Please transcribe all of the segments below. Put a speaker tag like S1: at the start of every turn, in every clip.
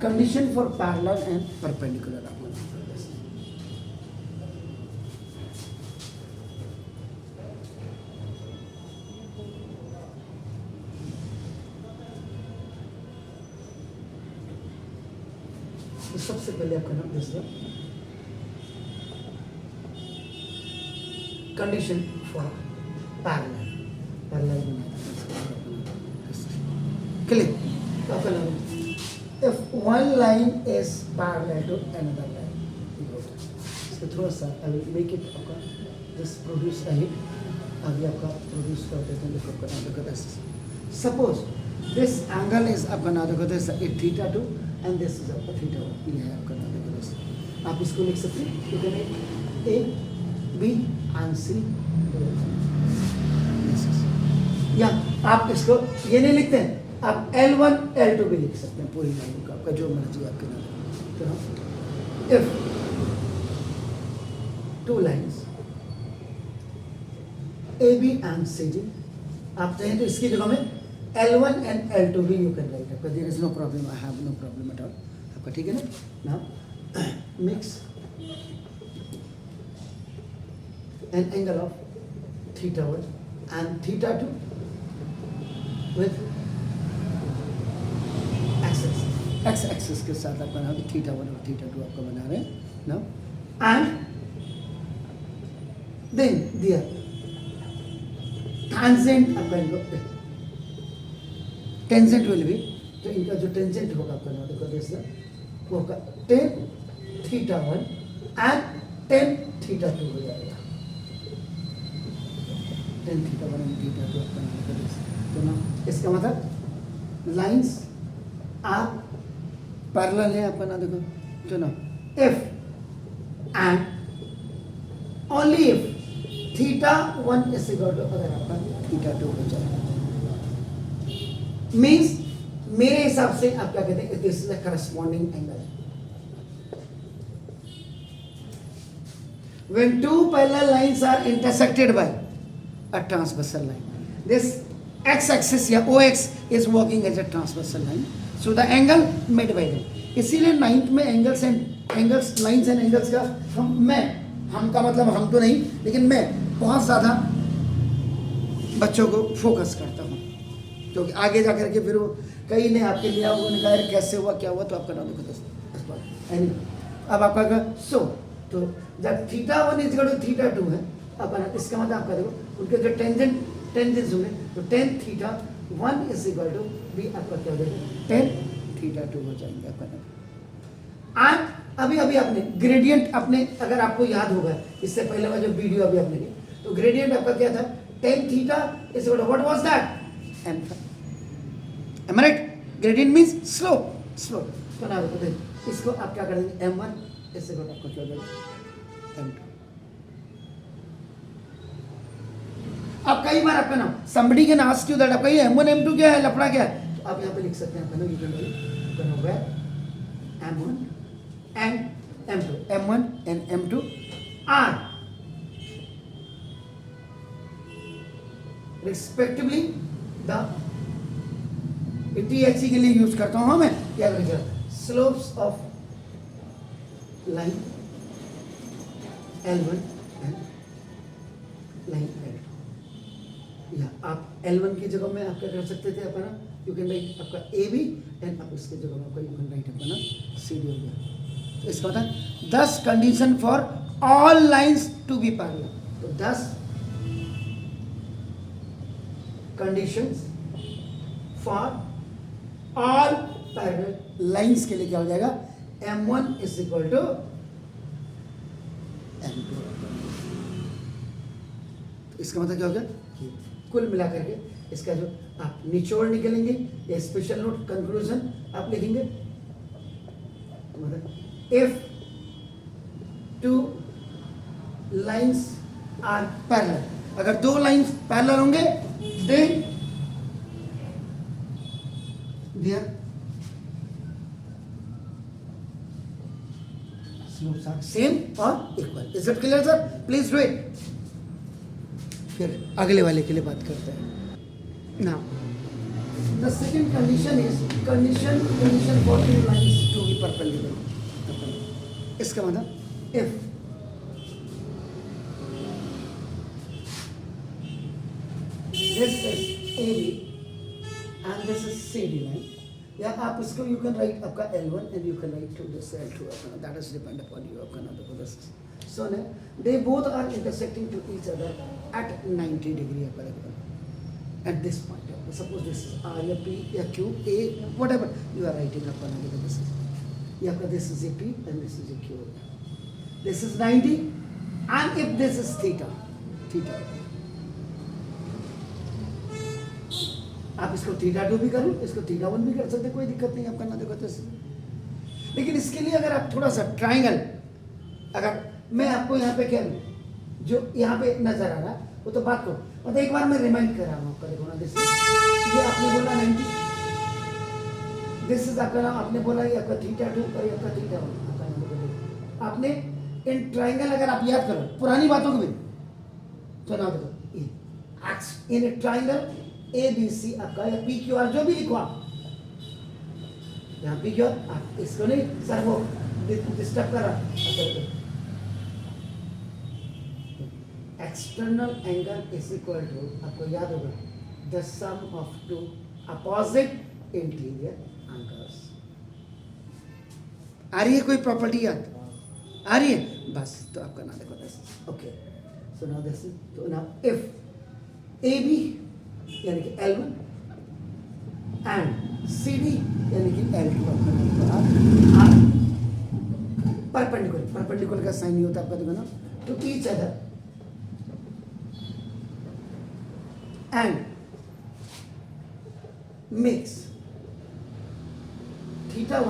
S1: condition for parallel and perpendicular आप लोग तो सबसे पहले आपका नाम दूसरा कंडीशन फॉर पैरेलल क्लियर तो आपका नाम if one line is parallel to another line इसको थोड़ा सा I will make it आपका just produce ahead अभी आपका produce कर देते हैं देखो करना देखो ऐसे suppose this angle is आपका ना देखो this is theta 2 and this is आपका theta 1 ये है आपका ना देखो this आप इसको लिख सकते हैं you can make A B and C this is या आप इसको ये नहीं लिखते हैं आप L1 L2 भी लिख सकते हैं पूरी लाइन का आपका जो मर्जी आपके नाम तो if two lines AB and CD आप चाहें तो इसकी जगह में L1 and L2 भी you can write आपका there is no problem I have no problem at all आपका ठीक है ना now mix an angle of theta 1 and theta 2 with x axis के साथ आप बना रहे थीटा 1 और थीटा 2 आपका बना रहे हैं now and then their tangent upon tangent will be तो इनका जो टेंजेंट होगा आपका ना देखो दिस वो होगा tan theta 1 and tan theta 2 हो जाएगा tan थीटा 1 एंड थीटा 2 आपका ना देखो तो ना इसका मतलब लाइंस आर पैरेलल है आपका ना देखो तो ना if and only if theta 1 is equal to अगर आपका theta 2 हो जाए means मेरे हिसाब से आप क्या कहते हैं this is the corresponding angle when two parallel lines are intersected by a transversal line this x-axis या OX is working as a transversal line so the angle made by them इसीलिए ninth में angles lines and angles का हम का मतलब हम तो नहीं लेकिन मैं बहुत ज़्यादा बच्चों को फोकस करता हूँ क्योंकि आगे जा करके फिर वो कई ने आपके लिया उन्होंने कहा कैसे हुआ क्या हुआ तो आपका नाम देखो अब आपका सो तो जब theta 1 is equal to theta 2 है अब इसका मतलब आपका देखो उनके जो टेंजेंट्स होंगे तो tan theta 1 is equal to be आपका क्या हो जाएगा tan थीटा 2 हो जाएंगे आपका एंड अभी आपने ग्रेडियंट अपने अगर आपको याद होगा इससे पहले वाला जो वीडियो अभी आपने की तो ग्रेडियंट आपका क्या था tan theta is equal to what was that m am I right gradient means slope तो ना देखो इसको आप क्या कर देंगे m1 इससे इक्वल आपका क्या हो जाएगा m2 अब कई बार आपका नाम somebody can ask you that आपका ये m1 m2 क्या है लफड़ा क्या है तो आप यहाँ पे लिख सकते हैं आपका नाम you can write m1 and m2 m1 and m2 are respectively the THC के लिए यूज करता हूँ मैं क्या लिखा slopes of line L1 and line L2 या आप L1 की जगह में आप क्या कर सकते थे अपना यू कैन राइट आपका AB एंड आप इसके जगह में आपका यू कैन राइट अपना CD हो गया तो इसका मतलब 10 condition for all lines to be parallel तो 10 conditions for all parallel lines के लिए क्या हो जाएगा M1 is equal to M2 तो इसका मतलब क्या हो गया कुल मिलाकर के इसका जो आप निचोड़ निकलेंगे या स्पेशल नोट कंक्लूजन आप लिखेंगे मतलब if two lines are parallel अगर दो लाइंस पैरेलल होंगे then their slopes are same or equal is it clear sir please do it फिर अगले वाले के लिए बात करते हैं now The second condition is condition for two lines to be perpendicular. इसका मतलब if this is AB and this is CD line, या आप इसको you can write आपका L1 and you can write to this L2 अपना, that is depend upon you अपना देखो this. So now they both are intersecting to each other at 90 degree आपका देखो at this point. Suppose this is R या P या Q A whatever you are writing upon देखो this is या आपका this is a P and this is a Q. This is 90 and if this is theta आप इसको theta 2 भी करो, इसको थीटा 1 भी कर सकते, कोई दिक्कत नहीं आपका ना देखो तो। लेकिन इसके लिए अगर आप थोड़ा सा ट्राइंगल, अगर मैं आपको यहाँ पे क्या जो यहाँ पे नजर आ रहा वो तो बात करो, मतलब एक बार मैं रिमाइंड कर रहा हूँ आपका देखो ना, दिस ये आपने बोला 90, दिस इज आपका नाम आपने बोला ये आपका थीटा 2 और ये आपका थीटा 1 आपने इन ट्राइंगल अगर आप याद करो पुरानी बातों को भी तो ना देखो in triangle A B C आपका या पी क्यू आर जो भी लिखो आप यहाँ पी क्यू आर इसको नहीं सर वो डिस्टर्ब कर रहा external angle is equal to आपको याद होगा the sum of two opposite interior angles. आ रही है कोई प्रॉपर्टी याद आ रही है बस तो आपका ना देखो this okay so now this तो नाउ इफ ए बी यानी कि L1 एंड CD यानी कि L2 परपेंडिकुलर का साइन नहीं होता आपका देखो ना to each other and mix theta 1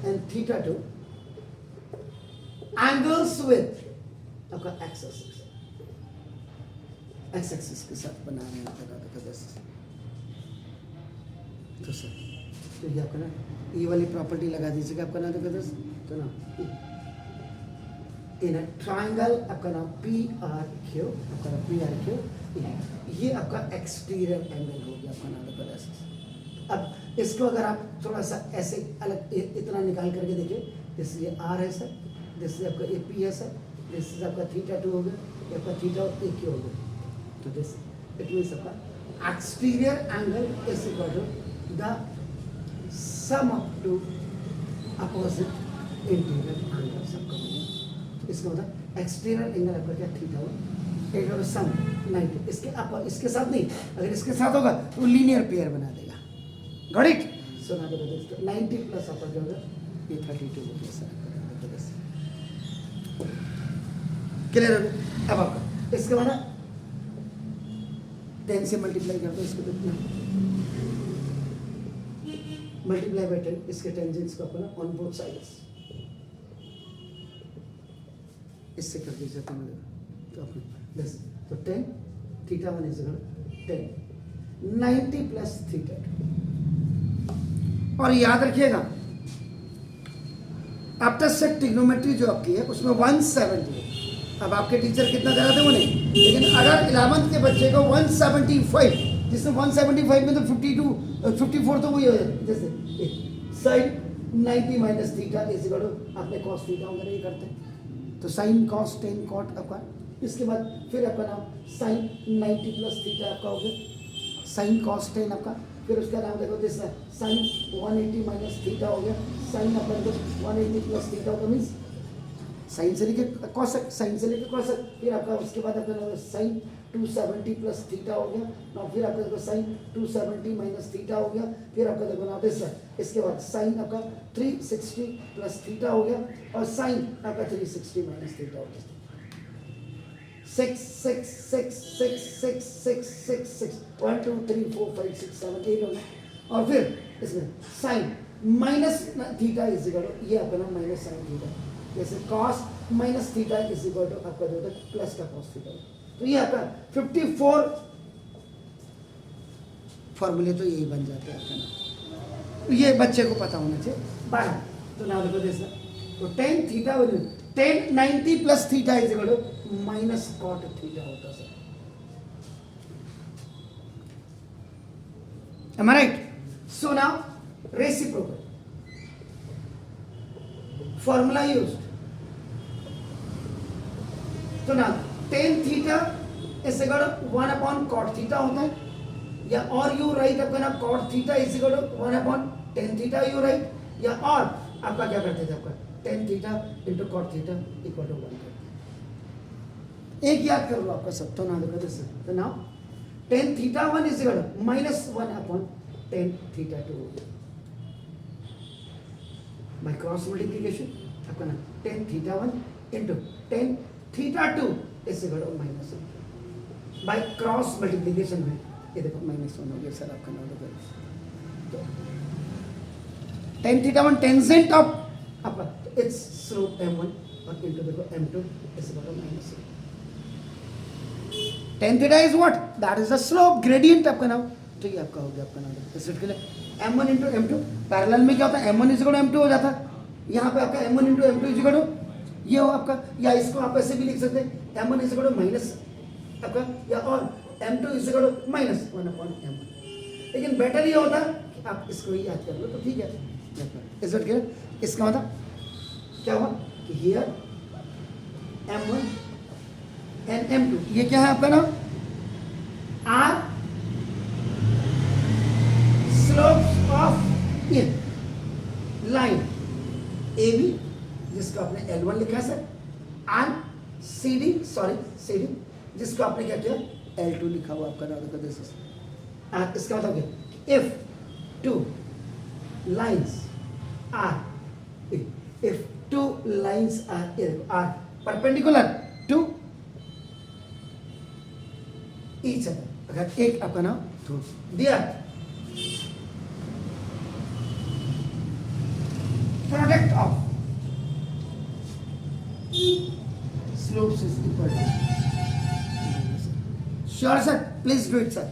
S1: and theta 2 angles with आपका एक्स एक्सिस के साथ बना रहे हैं तो सर तो ये आपका ना ये वाली प्रॉपर्टी लगा दीजिएगा आपका ना तो ना इन अ ट्राइंगल आपका नाम पी आर क्यू आपका नाम पी आर क्यू ये आपका एक्सटीरियर एंगल हो गया आपका नाम देखो। अब इसको अगर आप थोड़ा सा ऐसे अलग इतना निकाल करके देखिए दिस ये आर है सर, दिस आपका ए पी है सर, दिस आपका थीटा 2 हो गया, आपका थीटा ए क्यू हो गया। तो दिस इट मीन्स आपका exterior angle is equal to the sum of two opposite interior angles आपका हो गया। इसका मतलब एक्सटीरियर एंगल आपका क्या थीटा 1 एंगल सम 90 इसके आप इसके साथ नहीं, अगर इसके साथ होगा तो लीनियर पेयर बना देगा। Got it? So now the 90 plus आपका जो होगा ये 32 हो गया सर। क्लियर है? अब आपका इसके बाद 10 से मल्टीप्लाई कर दो इसको, कितना मल्टीप्लाई बाय 10 इसके टेंजेंट्स को अपना ऑन बोथ साइड्स इससे कर दीजिए तो अपने 10 तो 10 थीटा 1 इज 10 90 प्लस थीटा 2। और याद रखिएगा अब तक से ट्रिग्नोमेट्री जो आपकी है उसमें 170 है। अब आपके टीचर कितना कराते वो नहीं, लेकिन अगर 11th के बच्चे को 175 जिसमें 175 में तो 54 तो वही हो जाए जैसे sine 90 minus theta is equal to आपने कॉस थीटा वगैरह ये करते हैं तो साइन कॉस टेन कॉट आपका, इसके बाद फिर आपका नाम साइन 90 प्लस थीटा आपका हो गया, साइन कॉस टेन आपका, फिर उसका नाम देखो दिस साइन 180 माइनस थीटा हो गया, साइन अपना 180 प्लस थीटा होगा मीन्स साइन से लेके कॉसेक, साइन से लेके कॉसेक, फिर आपका उसके बाद आपका साइन 270 प्लस थीटा हो गया ना, फिर आपका देखो साइन 270 माइनस थीटा हो गया, फिर आपका देखो ना दिस इसके बाद साइन आपका 360 प्लस थीटा हो गया और साइन आपका 360 माइनस थीटा हो गया। 6 6 6 6 6 6 6 6 1 2 3 4 5 6 7 8 हो गया और फिर इसमें sine minus theta is equal to ये आपका ना माइनस साइन थीटा, जैसे cos minus theta is equal to आपका जो होता है प्लस का cos थीटा। तो ये आपका 54 फॉर्मूले तो यही बन जाते हैं आपका ना, तो ये बच्चे को पता होना चाहिए। 12 तो ना देखो जैसा तो 10 theta 10 90 plus theta is equal to minus cot theta होता sir. Am I right? So now reciprocal formula used. तो ना tan theta is equal to 1 upon cot theta होता है, या और यू राइट आपका ना cot theta is equal to 1 upon tan theta you write, या और आपका क्या करते थे आपका tan theta into cot theta equal to 1 करते हैं। एक याद कर लो आपका सब, तो ना देखो दिस, तो now tan theta 1 is equal to minus 1 upon tan theta 2 by cross multiplication आपका ना tan theta 1 into tan theta 2 is equal to minus 1 by cross multiplication में, ये देखो माइनस 1 हो गया सर आपका ना, तो tan थीटा 1 टेंजेंट ऑफ आपका इट्स स्लोप m1 और इंटू देखो m2 is equal to minus 1। tan theta is what, that is the slope gradient आपका नाउ, तो ये आपका हो गया आपका नाउ इस के लिए m1 इंटू m2 पैरेलल में क्या होता है m1 is equal to m2 हो जाता है, यहाँ पे आपका m1 into m2 is equal to ये हो आपका, या इसको आप ऐसे भी लिख सकते हैं m1 is equal to minus आपका, या और m2 is equal to minus 1 upon m1, लेकिन बेटर ये होता कि आप इसको ही याद कर लो तो ठीक है। Is it clear? इसका मतलब क्या हुआ कि हियर m1 एंड m2 ये क्या है आपका ना आर स्लोप्स ऑफ ये लाइन ए बी जिसको आपने L1 लिखा है sir, and CD sorry CD जिसको आपने क्या किया L2 लिखा हुआ आपका नाम का दिस इज, इसका मतलब क्या, if two lines are if two lines are perpendicular to each other, अगर एक आपका नाम थ्रू दिया product of slopes is equal to, sure sir, please do it sir।